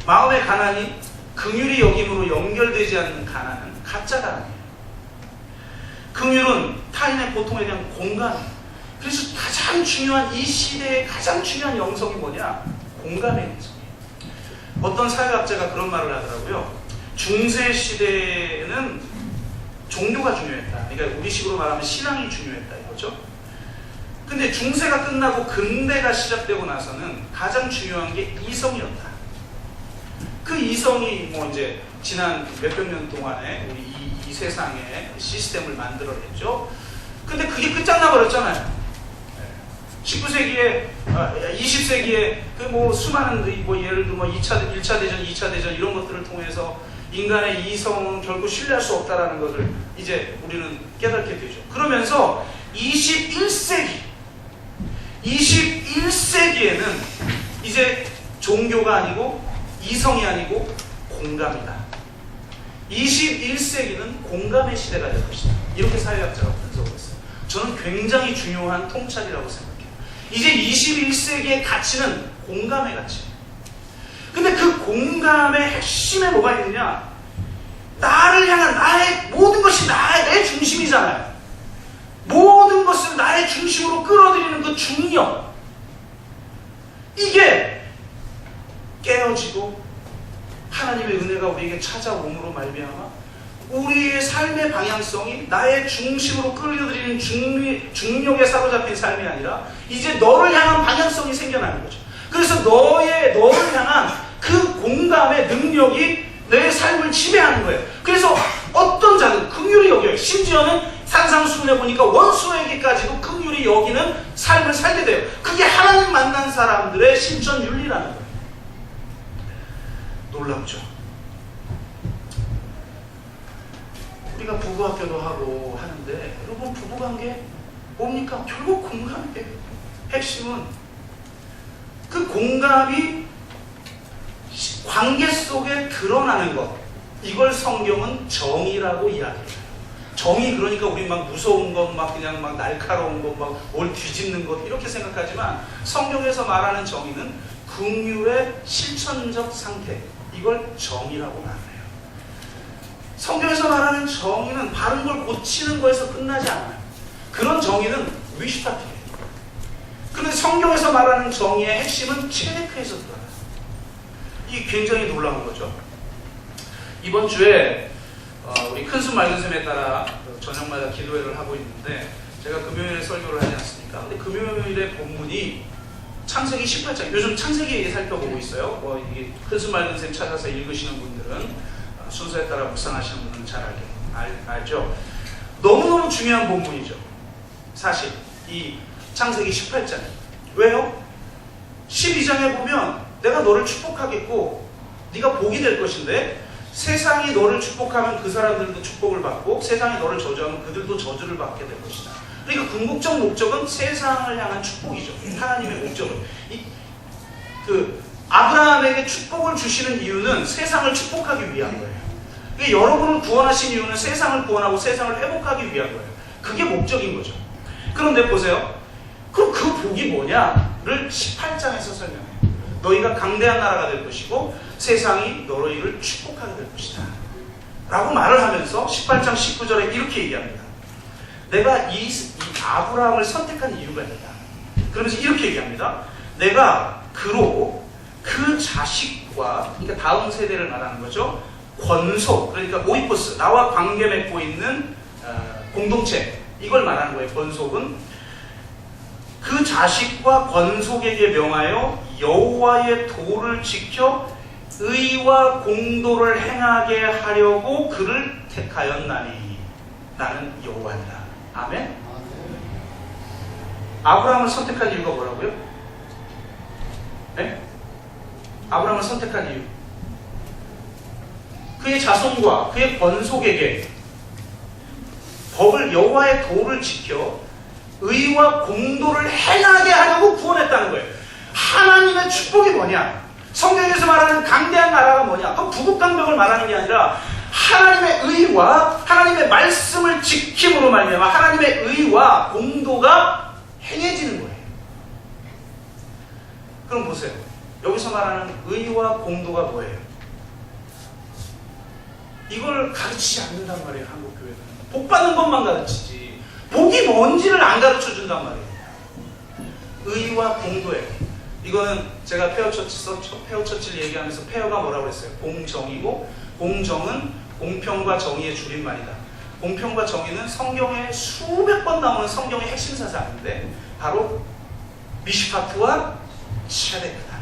마음의 가난이 긍휼이 여김으로 연결되지 않는 가난은 가짜 가난이에요. 긍휼은 타인의 고통에 대한 공감이에요. 그래서 가장 중요한, 이 시대의 가장 중요한 영성이 뭐냐? 공감의 영성이에요. 어떤 사회학자가 그런 말을 하더라고요. 중세 시대에는 종교가 중요했다. 그러니까 우리식으로 말하면 신앙이 중요했다 이거죠. 근데 중세가 끝나고 근대가 시작되고 나서는 가장 중요한 게 이성이었다. 그 이성이 뭐 이제 지난 몇백 년 동안에 우리 이 세상에 시스템을 만들어냈죠. 근데 그게 끝장나 버렸잖아요. 19세기에 20세기에 그 뭐 수많은 뭐 예를 들어 뭐 1차 대전, 2차 대전 이런 것들을 통해서 인간의 이성은 결코 신뢰할 수 없다라는 것을 이제 우리는 깨닫게 되죠. 그러면서 21세기에는 이제 종교가 아니고 이성이 아니고 공감이다. 21세기는 공감의 시대가 될 것이다. 이렇게 사회학자가 분석을 했어요. 저는 굉장히 중요한 통찰이라고 생각해요. 이제 21세기의 가치는 공감의 가치예요. 근데 그 공감의 핵심에 뭐가 있느냐? 나를 향한 나의 모든 것이 내 중심이잖아요. 모든 것을 나의 중심으로 끌어들이는 그 중력, 이게 깨어지고 하나님의 은혜가 우리에게 찾아옴으로 말미암아 우리의 삶의 방향성이 나의 중심으로 끌어들이는 중력에 사로잡힌 삶이 아니라 이제 너를 향한 방향성이 생겨나는 거죠. 그래서 너를 향한 그 공감의 능력이 내 삶을 지배하는 거예요. 그래서 어떤 자는 긍휼히 여겨요. 심지어는 산상수훈에 보니까 원수에게까지도 긍휼히 여기는 삶을 살게 돼요. 그게 하나님 만난 사람들의 신천윤리라는 거예요. 놀랍죠. 우리가 부부학교도 하고 하는데 여러분, 부부관계 뭡니까? 결국 공감이에요. 핵심은 그 공감이 관계 속에 드러나는 것, 이걸 성경은 정의라고 이야기해요. 정의, 그러니까 우리 막 무서운 것, 막 그냥 막 날카로운 것, 막 뭘 뒤집는 것 이렇게 생각하지만 성경에서 말하는 정의는 긍휼의 실천적 상태, 이걸 정의라고 말해요. 성경에서 말하는 정의는 바른 걸 고치는 거에서 끝나지 않아요. 그런 정의는 위슈타트예요. 그런데 성경에서 말하는 정의의 핵심은 체데크에서 들어가요. 이게 굉장히 놀라운 거죠. 이번 주에 우리 큰숨 맑은샘에 따라 저녁마다 기도회를 하고 있는데 제가 금요일에 설교를 하지 않습니까? 근데 금요일의 본문이 창세기 18장, 요즘 창세기 살펴보고 있어요. 이게 큰숨 맑은샘 찾아서 읽으시는 분들은 순서에 따라 묵상하시는 분들은 잘 알죠. 너무너무 중요한 본문이죠. 사실 이 창세기 18장. 왜요? 12장에 보면 내가 너를 축복하겠고 네가 복이 될 것인데 세상이 너를 축복하면 그 사람들도 축복을 받고 세상이 너를 저주하면 그들도 저주를 받게 될 것이다. 그러니까 궁극적 목적은 세상을 향한 축복이죠. 하나님의 목적은. 아브라함에게 축복을 주시는 이유는 세상을 축복하기 위한 거예요. 그러니까 여러분을 구원하신 이유는 세상을 구원하고 세상을 회복하기 위한 거예요. 그게 목적인 거죠. 그런데 보세요. 그럼 그 복이 뭐냐를 18장에서 설명해요. 너희가 강대한 나라가 될 것이고 세상이 너희를 축복하게 될 것이다 라고 말을 하면서 18장 19절에 이렇게 얘기합니다. 내가 이 아브라함을 선택한 이유가 있다. 그러면서 이렇게 얘기합니다. 내가 그로 그 자식과, 그러니까 다음 세대를 말하는 거죠. 권속, 그러니까 오이포스, 나와 관계 맺고 있는 공동체, 이걸 말하는 거예요. 권속은 그 자식과 권속에게 명하여 여호와의 도를 지켜 의와 공도를 행하게 하려고 그를 택하였나니 나는 여호와니라. 아멘. 아브라함을 선택한 이유가 뭐라고요? 네? 아브라함을 선택한 이유, 그의 자손과 그의 권속에게 법을 여호와의 도를 지켜 의와 공도를 행하게 하려고 구원했다는 거예요. 하나님의 축복이 뭐냐? 성경에서 말하는 강대한 나라가 뭐냐? 그 부국강병을 말하는 게 아니라 하나님의 의와 하나님의 말씀을 지킴으로 말미암아 하나님의 의와 공도가 행해지는 거예요. 그럼 보세요. 여기서 말하는 의와 공도가 뭐예요? 이걸 가르치지 않는단 말이에요. 한국 교회는 복 받는 것만 가르치지 복이 뭔지를 안 가르쳐 준단 말이에요. 의와 공도예요. 이거는 제가 페어처치를 얘기하면서 페어가 뭐라고 했어요? 공정이고, 공정은 공평과 정의의 줄임말이다. 공평과 정의는 성경에 수백 번 나오는 성경의 핵심 사상인데 바로 미시파트와 ጼ데크다.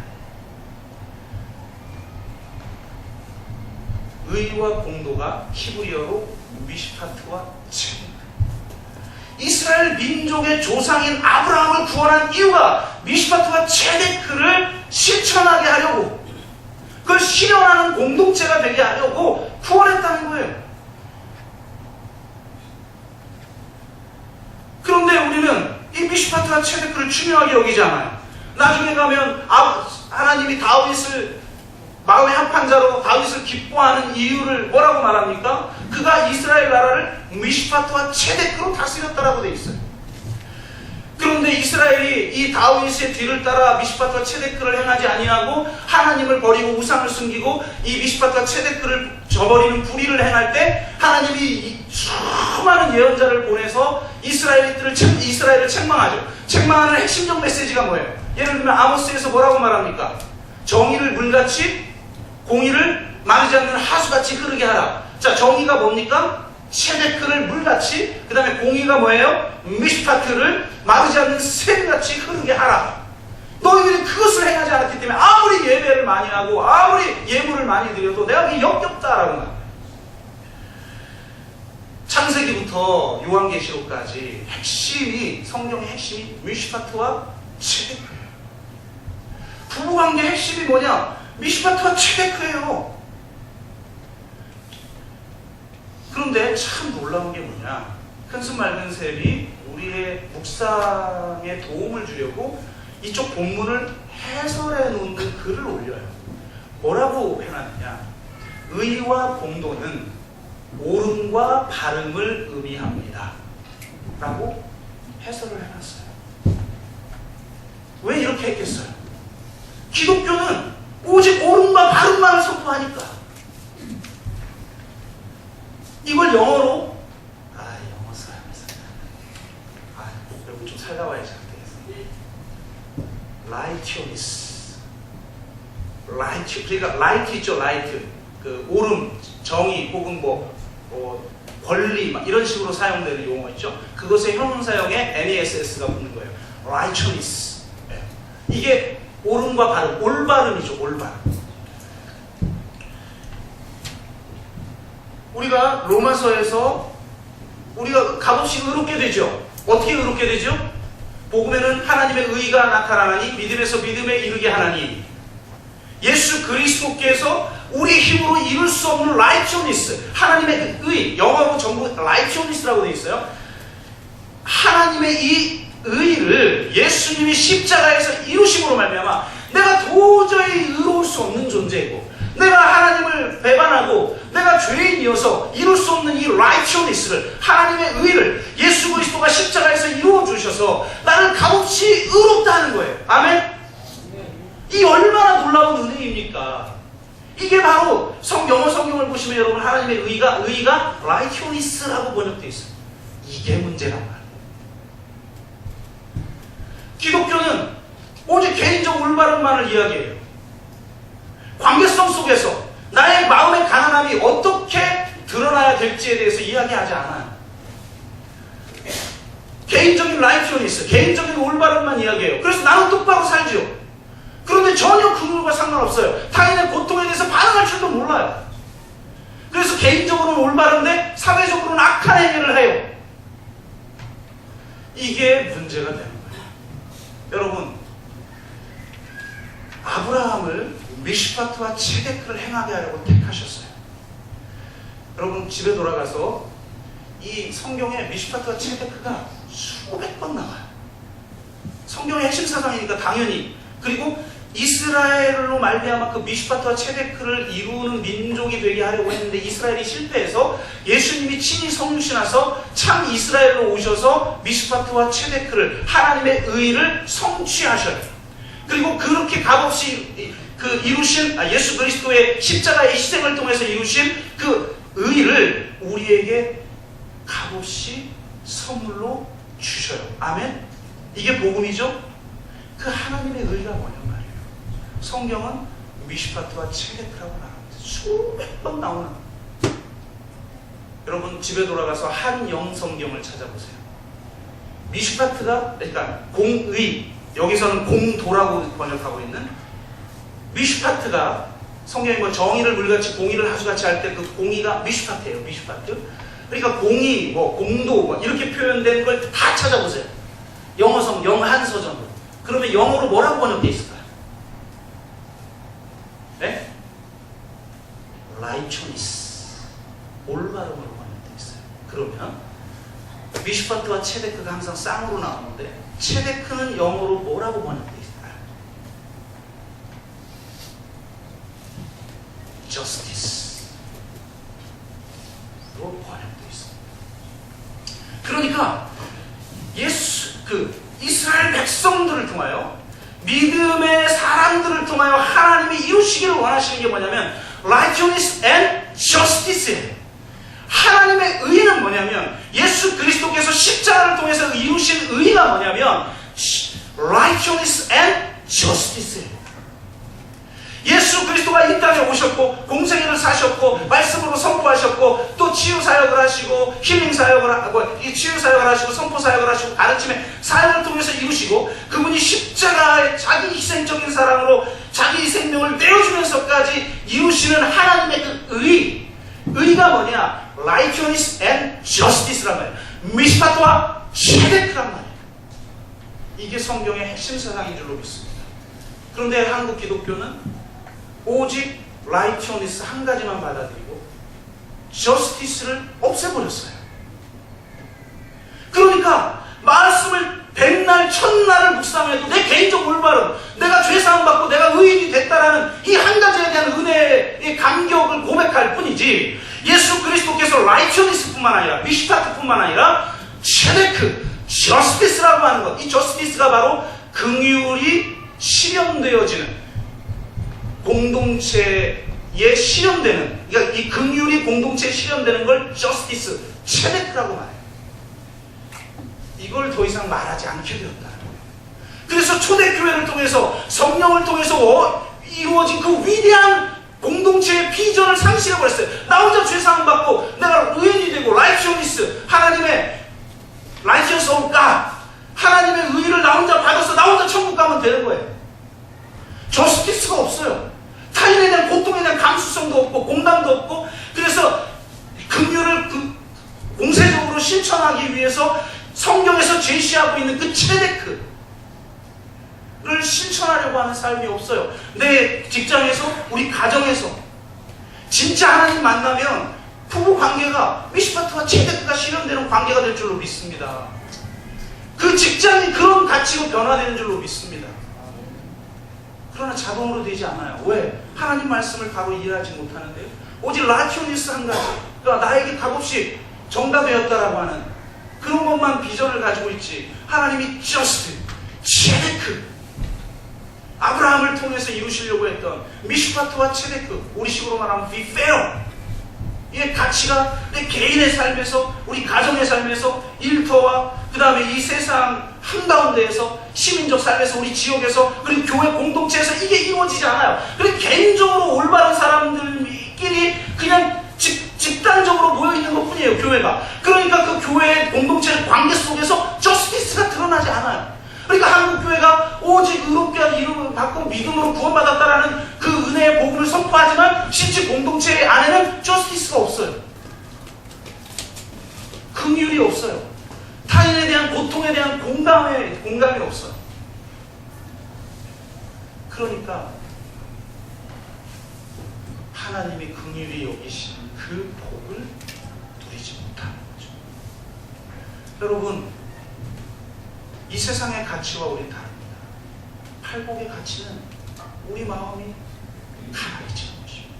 의와 공도가 히브리어로 미시파트와 ጼ데크. 이스라엘 민족의 조상인 아브라함을 구원한 이유가 미시파트와 ጼ데크를 실천하게 하려고, 그걸 실현하는 공동체가 되게 하려고 구원했다는 거예요. 그런데 우리는 이 미시파트와 ጼ데크를 중요하게 여기지 않아요. 나중에 가면 하나님이 다윗을 마음의 합한 자로 다윗을 기뻐하는 이유를 뭐라고 말합니까? 그가 이스라엘 나라를 미시파트와 ጼ데크로 다스렸다라고 돼 있어요. 그런데 이스라엘이 이 다윗의 뒤를 따라 미시파트와 ጼ데크를 행하지 아니하고 하나님을 버리고 우상을 숨기고 이 미시파트와 ጼ데크를 저버리는 불의를 행할 때 하나님이 수많은 예언자를 보내서 이스라엘을 책망하죠. 책망하는 핵심적 메시지가 뭐예요? 예를 들면 아모스에서 뭐라고 말합니까? 정의를 물같이 공의를 마르지 않는 하수같이 흐르게 하라. 자, 정의가 뭡니까? ጼ데크를 물같이, 그 다음에 공의가 뭐예요? 미시파트를 마르지 않는 샘같이 흐르게 하라. 너희들이 그것을 행하지 않았기 때문에 아무리 예배를 많이 하고 아무리 예물을 많이 드려도 내가 그게 역겹다라고 말합니다. 창세기부터 요한계시록까지 성경의 핵심이 미시파트와 ጼ데크예요. 부부관계 핵심이 뭐냐? 미시파트와 ጼ데크예요. 그런데 참 놀라운 게 뭐냐? 큰숨 맑은 샘이 우리의 묵상에 도움을 주려고 이쪽 본문을 해설해 놓는 글을 올려요. 뭐라고 해놨느냐? 의와 공도는 옳음과 바름을 의미합니다 라고 해설을 해놨어요. 왜 이렇게 했겠어요? 기독교는 오직 옳음과 바름만을 선포하니까. 이걸 영어로 영어 써야겠어. 여러분 좀 살다 와야지 안 되겠어. righteousness. 그러니까 right 있죠, right. 그 옳음, 정의 혹은 권리 막 이런 식으로 사용되는 용어 있죠. 그것의 형용사형에 ness가 붙는 거예요. righteousness. 이게 옳음과 바름, 올바름이죠, 올바름. 우리가 로마서에서 우리가 값없이 의롭게 되죠. 어떻게 의롭게 되죠? 복음에는 하나님의 의가 나타나니 믿음에서 믿음에 이르게 하나니, 예수 그리스도께서 우리 힘으로 이룰 수 없는 righteousness, 하나님의 의, 영어로 전부 righteousness라고 되어 있어요. 하나님의 이 의를 예수님이 십자가에서 이루심으로 말미암아 내가 도저히 의로울 수 없는 존재이고, 내가 하나님을 배반하고 내가 죄인이어서 이룰 수 없는 이 righteousness를, 하나님의 의를 예수 그리스도가 십자가에서 이루어 주셔서 나를 값없이 의롭다 하는 거예요. 아멘? 이 얼마나 놀라운 은혜입니까? 이게 바로 영어 성경을 보시면 여러분 하나님의 의가 righteousness라고 번역되어 있어요. 이게 문제란 말이에요. 기독교는 오직 개인적 올바름만을 이야기해요. 관계성 속에서 나의 마음의 가난함이 어떻게 드러나야 될지에 대해서 이야기하지 않아요. 개인적인 righteousness, 개인적인 올바름만 이야기해요. 그래서 나는 똑바로 살지요. 그런데 전혀 그물과 상관없어요. 타인의 고통에 대해서 반응할 줄도 몰라요. 그래서 개인적으로는 올바른데 사회적으로는 악한 행위를 해요. 이게 문제가 되는 거예요. 여러분, 아브라함을 미시파트와 ጼ데크를 행하게 하려고 택하셨어요. 여러분 집에 돌아가서 이 성경에 미슈파트와 체데크가 수백 번 나와요. 성경의 핵심 사상이니까 당연히. 그리고 이스라엘로 말미암아 그 미슈파트와 체데크를 이루는 민족이 되게 하려고 했는데 이스라엘이 실패해서 예수님이 친히 성육신하서 참 이스라엘로 오셔서 미슈파트와 체데크를, 하나님의 의를 성취하셔요. 그리고 그렇게 값없이 그 이루신 예수 그리스도의 십자가의 희생을 통해서 이루신 그 의를 우리에게 값없이 선물로 주셔요. 아멘. 이게 복음이죠. 그 하나님의 의가 뭐냐 말이에요. 성경은 미슈파트와 체데크라고 나옵니다. 수백 번 나오는. 여러분 집에 돌아가서 한영 성경을 찾아보세요. 미슈파트가, 그러니까 공의, 여기서는 공도라고 번역하고 있는, 미슈파트가 성경이 뭐 정의를 물같이 공의를 하수같이 할 때 그 공의가 미슈파트예요. 미슈파트. 그러니까 공의, 뭐 공도, 뭐 이렇게 표현된 걸 다 찾아보세요. 영어성, 영한 서전으로. 그러면 영어로 뭐라고 번역되어 있을까요? 네? righteousness. 올바름으로 번역되어 있어요. 그러면 미슈파트와 체데크가 항상 쌍으로 나오는데 체데크는 영어로 뭐라고 번역되어 있을까요? justice. 로 번역되어 있습니다. 그러니까 이스라엘 백성들을 통하여, 믿음의 사람들을 통하여 하나님이 이루시기를 원하시는 게 뭐냐면 righteousness and justice예요. 하나님의 의는 뭐냐면 예수 그리스도께서 십자가를 통해서 이루신 의가 뭐냐면 righteousness and justice예요. 예수 그리스도가 이 땅에 오셨고 공생애를 사셨고 말씀으로 선포하셨고 또 치유사역을 하시고 힐링사역을 하고 치유사역을 하시고 선포사역을 하시고 가르침의 사역을 통해서 이루시고 그분이 십자가의 자기 희생적인 사랑으로 자기 생명을 내어주면서까지 이루시는 하나님의 그 의가 뭐냐? righteousness and justice란 말이에요. 미슈파트와 체데크란 말이에요. 이게 성경의 핵심 사상인 줄로 믿습니다. 그런데 한국 기독교는 오직 righteousness 한 가지만 받아들이고 justice를 없애버렸어요. 그러니까 말씀을 백날 천날을 묵상해도 내 개인적 올바름, 내가 죄사함 받고 내가 의인이 됐다라는 이 한 가지에 대한 은혜의 감격을 고백할 뿐이지, 예수 그리스도께서 righteousness뿐만 아니라 미슈파트뿐만 아니라 체데크, justice라고 하는 것, 이 justice가 바로 긍휼이 실현되어지는 공동체에 실현되는, 그러니까 이 긍휼이 공동체에 실현되는 걸 justice, 체데크라고 말해요. 이걸 더 이상 말하지 않게 되었다는 거예요. 그래서 초대교회를 통해서 성령을 통해서 이루어진 그 위대한 공동체의 비전을 상실해버렸어요. 나 혼자 죄사함 받고 내가 의인이 되고 righteousness, 하나님의 righteous of God, 하나님의 의를 나 혼자 받아서 나 혼자 천국 가면 되는 거예요. justice가 없어요. 타인에 대한 고통에 대한 감수성도 없고 공감도 없고, 그래서 긍휼을 공세적으로 실천하기 위해서 성경에서 제시하고 있는 그 체데크를 실천하려고 하는 삶이 없어요. 내 직장에서, 우리 가정에서 진짜 하나님 만나면 부부 관계가 미슈파트와 체데크가 실현되는 관계가 될 줄로 믿습니다. 그 직장이 그런 가치로 변화되는 줄로 믿습니다. 그러나 자동으로 되지 않아요. 왜? 하나님 말씀을 바로 이해하지 못하는데요. 오직 righteousness 한 가지, 그러니까 나에게 값없이 정답되었다라고 하는 그런 것만 비전을 가지고 있지, 하나님이 just, 체데크, 아브라함을 통해서 이루시려고 했던 미슈파트와 체데크, 우리식으로 말하면 be fair, 이게 가치가 내 개인의 삶에서, 우리 가정의 삶에서, 일터와 그 다음에 이 세상 한가운데에서, 시민적 삶에서, 우리 지역에서, 그리고 교회 공동체에서 이게 이루어지지 않아요. 그리고 개인적으로 올바른 사람들끼리 그냥 집단적으로 모여있는 것 뿐이에요, 교회가. 그러니까 그 교회의 공동체 관계 속에서 저스티스가 드러나지 않아요. 그러니까 한국교회가 오직 의롭게 이름을 받고 믿음으로 구원받았다라는 그 은혜의 복음을 선포하지만 실제 공동체 안에는 저스티스가 없어요. 긍휼이 없어요. 타인에 대한 고통에 대한 공감이 없어요. 그러니까 하나님이 긍휼히 여기시는 그 복을 누리지 못하는 거죠. 여러분, 이 세상의 가치와 우리 다릅니다. 팔복의 가치는 우리 마음이 가난해지는 것입니다.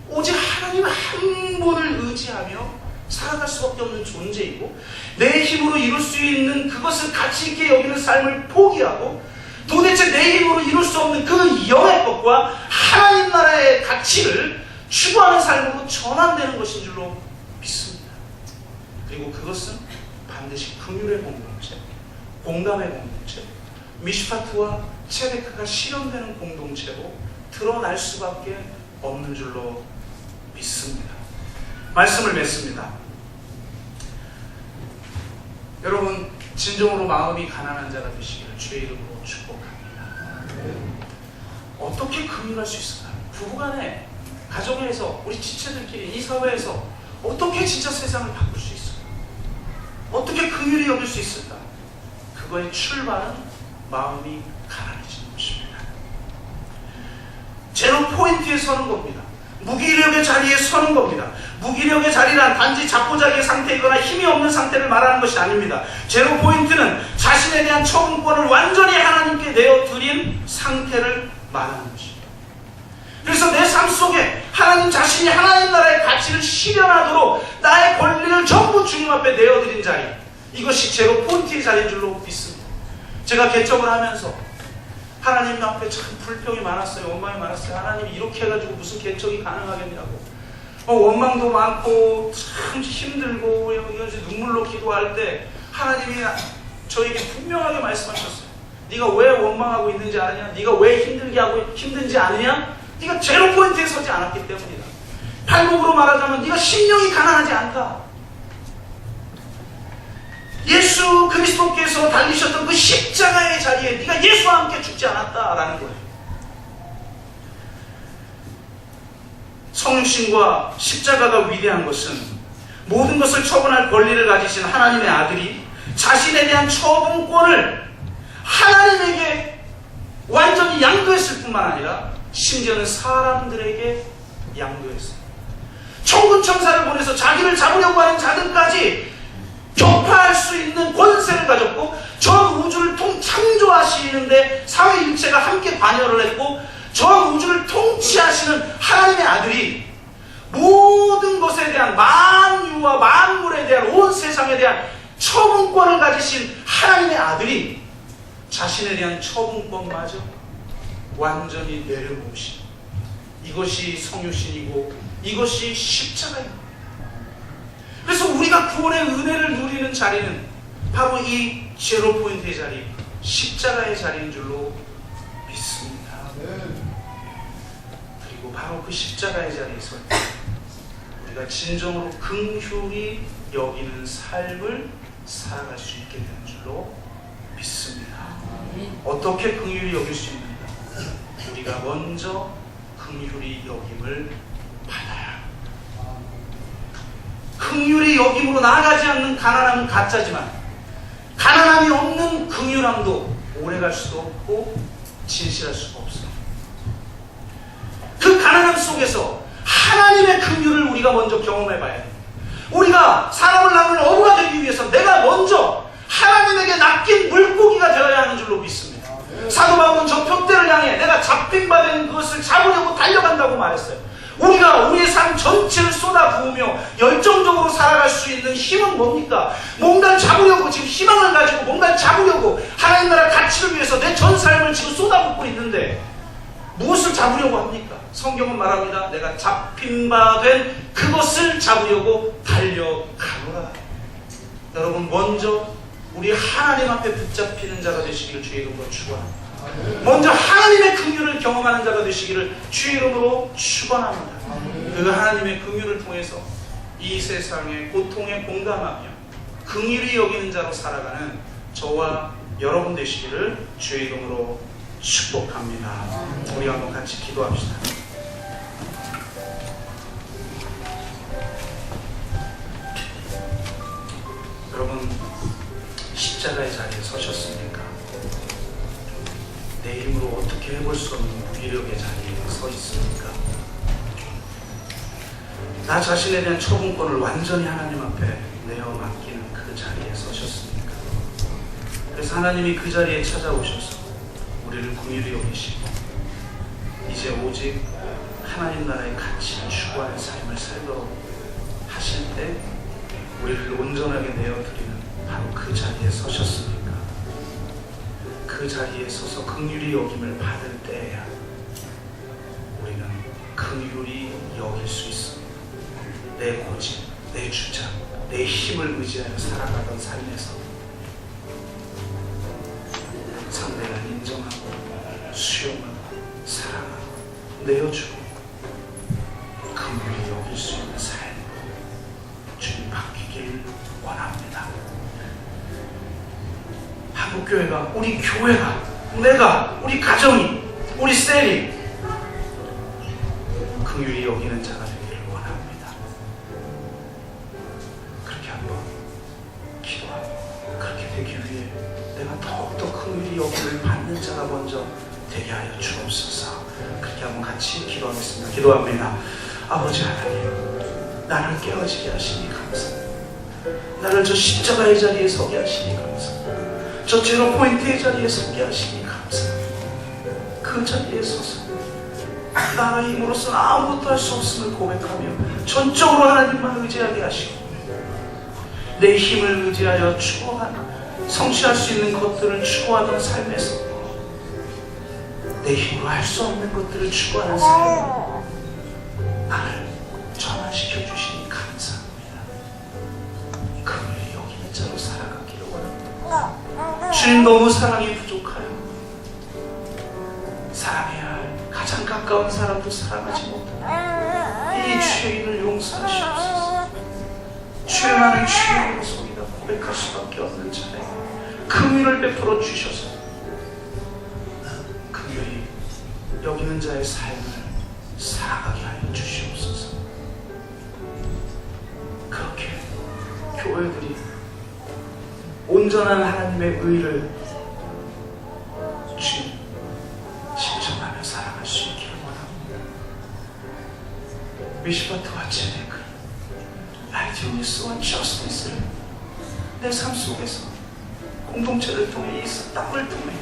오직 하나님 한 분을 의지하며 살아갈 수밖에 없는 존재이고, 내 힘으로 이룰 수 있는 그것을 가치 있게 여기는 삶을 포기하고 도대체 내 힘으로 이룰 수 없는 그 영의 것과 하나님 나라의 가치를 추구하는 삶으로 전환되는 것인 줄로 믿습니다. 그리고 그것은 반드시 긍휼의 공동체, 공감의 공동체, 미슈파트와 체데크가 실현되는 공동체로 드러날 수밖에 없는 줄로 믿습니다. 말씀을 맺습니다. 여러분, 진정으로 마음이 가난한 자가 되시기를 주의 이름으로 축복합니다. 어떻게 긍휼할 수 있을까요? 부부간에, 가정에서, 우리 지체들끼리, 이 사회에서 어떻게 진짜 세상을 바꿀 수 있을까? 어떻게 긍휼히 여길 수 있을까? 그거의 출발은 마음이 가난해지는 것입니다. 제로 포인트에 서는 겁니다. 무기력의 자리에 서는 겁니다. 무기력의 자리란 단지 자포자기의 상태이거나 힘이 없는 상태를 말하는 것이 아닙니다. 제로 포인트는 자신에 대한 처분권을 완전히 하나님께 내어드린 상태를 말하는 것입니다. 그래서 내 삶 속에 하나님 자신이 하나님 나라의 가치를 실현하도록 나의 권리를 전부 주님 앞에 내어드린 자리, 이것이 제로 포인트의 자리인 줄로 믿습니다. 제가 개척을 하면서 하나님 앞에 참 불평이 많았어요. 원망이 많았어요. 하나님이 이렇게 해가지고 무슨 개척이 가능하겠냐고. 원망도 많고 참 힘들고 눈물로 기도할 때 하나님이 저에게 분명하게 말씀하셨어요. 네가 왜 원망하고 있는지 아느냐? 네가 왜 힘든지 아느냐? 네가 제로 포인트에 서지 않았기 때문이다. 팔복으로 말하자면 네가 심령이 가난하지 않다. 예수 그리스도께서 달리셨던 그 십자가의 자리에 네가 예수와 함께 죽지 않았다라는 거예요. 성육신과 십자가가 위대한 것은 모든 것을 처분할 권리를 가지신 하나님의 아들이 자신에 대한 처분권을 하나님에게 완전히 양도했을 뿐만 아니라 심지어는 사람들에게 양도했어요. 천군 천사를 보내서 자기를 잡으려고 하는 자들까지 격파할 수 있는 권세를 가졌고, 전 우주를 창조하시는데 사회 일체가 함께 관여를 했고, 전 우주를 통치하시는 하나님의 아들이 모든 것에 대한, 만유와 만물에 대한, 온 세상에 대한 처분권을 가지신 하나님의 아들이 자신에 대한 처분권마저 완전히 내려놓으신, 이것이 성육신이고 이것이 십자가입니다. 그래서 우리가 구원의 은혜를 누리는 자리는 바로 이 제로 포인트의 자리, 십자가의 자리인 줄로 믿습니다. 그리고 바로 그 십자가의 자리에서 우리가 진정으로 긍휼히 여기는 삶을 살아갈 수 있게 되는 줄로 믿습니다. 어떻게 긍휼히 여길 수 있는가? 우리가 먼저 긍휼히 여김을 받아야 합니다. 긍휼히 여김으로 나아가지 않는 가난함은 가짜지만, 가난함이 없는 긍휼함도 오래갈 수도 없고 진실할 수가 없어요. 그 가난함 속에서 하나님의 긍휼을 우리가 먼저 경험해봐야 해요. 우리가 사람을 낳는 어부가 되기 위해서 내가 먼저 하나님에게 낚인 물고기가 되어야 하는 줄로 믿습니다. 사도 바울은 저 벽대를 향해 내가 잡힌 바 된 그것을 잡으려고 달려간다고 말했어요. 우리가 우리의 삶 전체를 쏟아부으며 열정적으로 살아갈 수 있는 힘은 뭡니까? 뭔가를 잡으려고, 지금 희망을 가지고 뭔가를 잡으려고 하나님 나라 가치를 위해서 내 전 삶을 지금 쏟아붓고 있는데 무엇을 잡으려고 합니까? 성경은 말합니다. 내가 잡힌 바 된 그것을 잡으려고 달려가노라. 여러분, 먼저 우리 하나님 앞에 붙잡히는 자가 되시기를 주의 이름으로 축원합니다. 먼저 하나님의 긍휼을 경험하는 자가 되시기를 주의 이름으로 축원합니다. 그 하나님의 긍휼을 통해서 이 세상의 고통에 공감하며 긍휼히 여기는 자로 살아가는 저와 여러분 되시기를 주의 이름으로 축복합니다. 우리 한번 같이 기도합시다. 여러분, 십자가의 자리에 서셨습니까? 내 힘으로 어떻게 해볼 수 없는 무기력의 자리에 서 있습니까? 나 자신에 대한 처분권을 완전히 하나님 앞에 내어 맡기는 그 그 자리에 서셨습니까? 그래서 하나님이 그 자리에 찾아오셔서 우리를 긍휼히 여기시고 이제 오직 하나님 나라의 가치를 추구하는 삶을 살도록 하실 때 우리를 온전하게 내어드리는 바로 그 자리에 서셨습니까? 그 자리에 서서 긍휼히 여김을 받을 때에야 우리는 긍휼히 여길 수 있습니다. 내 고집, 내 주장, 내 힘을 의지하여 살아가던 삶에서 상대가 인정하고 수용하고 사랑하고 내어주고 긍휼히 여길 수 있는 삶으로 주님 바뀌길 원합니다. 한국교회가, 우리 교회가, 내가, 우리 가정이, 우리 셀이 긍휼히 여기는 자가 되기를 원합니다. 그렇게 한번 기도하고 그렇게 되기 위해 내가 더욱더 긍휼히 여김을 받는 자가 먼저 되게 하여 주옵소서. 그렇게 한번 같이 기도하겠습니다. 기도합니다. 아버지 하나님, 나를 깨어지게 하시니 감사합니다. 나를 저 십자가의 자리에 서게 하시니 감사합니다. 저 제로 포인트의 자리에 서게 하시니 감사합니다. 그 자리에 서서 나의 힘으로서는 아무것도 할 수 없음을 고백하며 전적으로 하나님만 의지하게 하시고 내 힘을 의지하여 추구하는, 성취할 수 있는 것들을 추구하던 삶에서 내 힘으로 할 수 없는 것들을 추구하는 삶으로 나를 전환시켜 주시니 감사합니다. 긍휼히 여기는 자로 살아가기를 원합니다. 주님, 너무 사랑이 부족하여 사랑해야 할 가장 가까운 사람도 사랑하지 못하는 이 죄인을 용서하시옵소서. 죄 많은 죄인으로 속이다 고백할 수밖에 없는 자에 긍휼을 베풀어 주셔서 긍휼히 여기는 자의 삶을 살아가게 하여 주시옵소서. 그렇게 교회들이 온전한 하나님의 의를 주님 실천하며 살아갈 수 있기를 원합니다. 미시바트와 제네크, 라이트니스와 저스티스를 내 삶 속에서 공동체를 통해 이 땅을 통해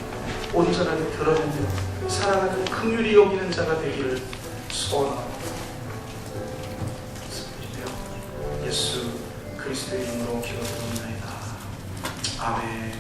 온전하게 드러내며 살아가는 긍휼히 여기는 자가 되기를 소원하고 예수 그리스도의 이름으로 기도드립니다. 아멘.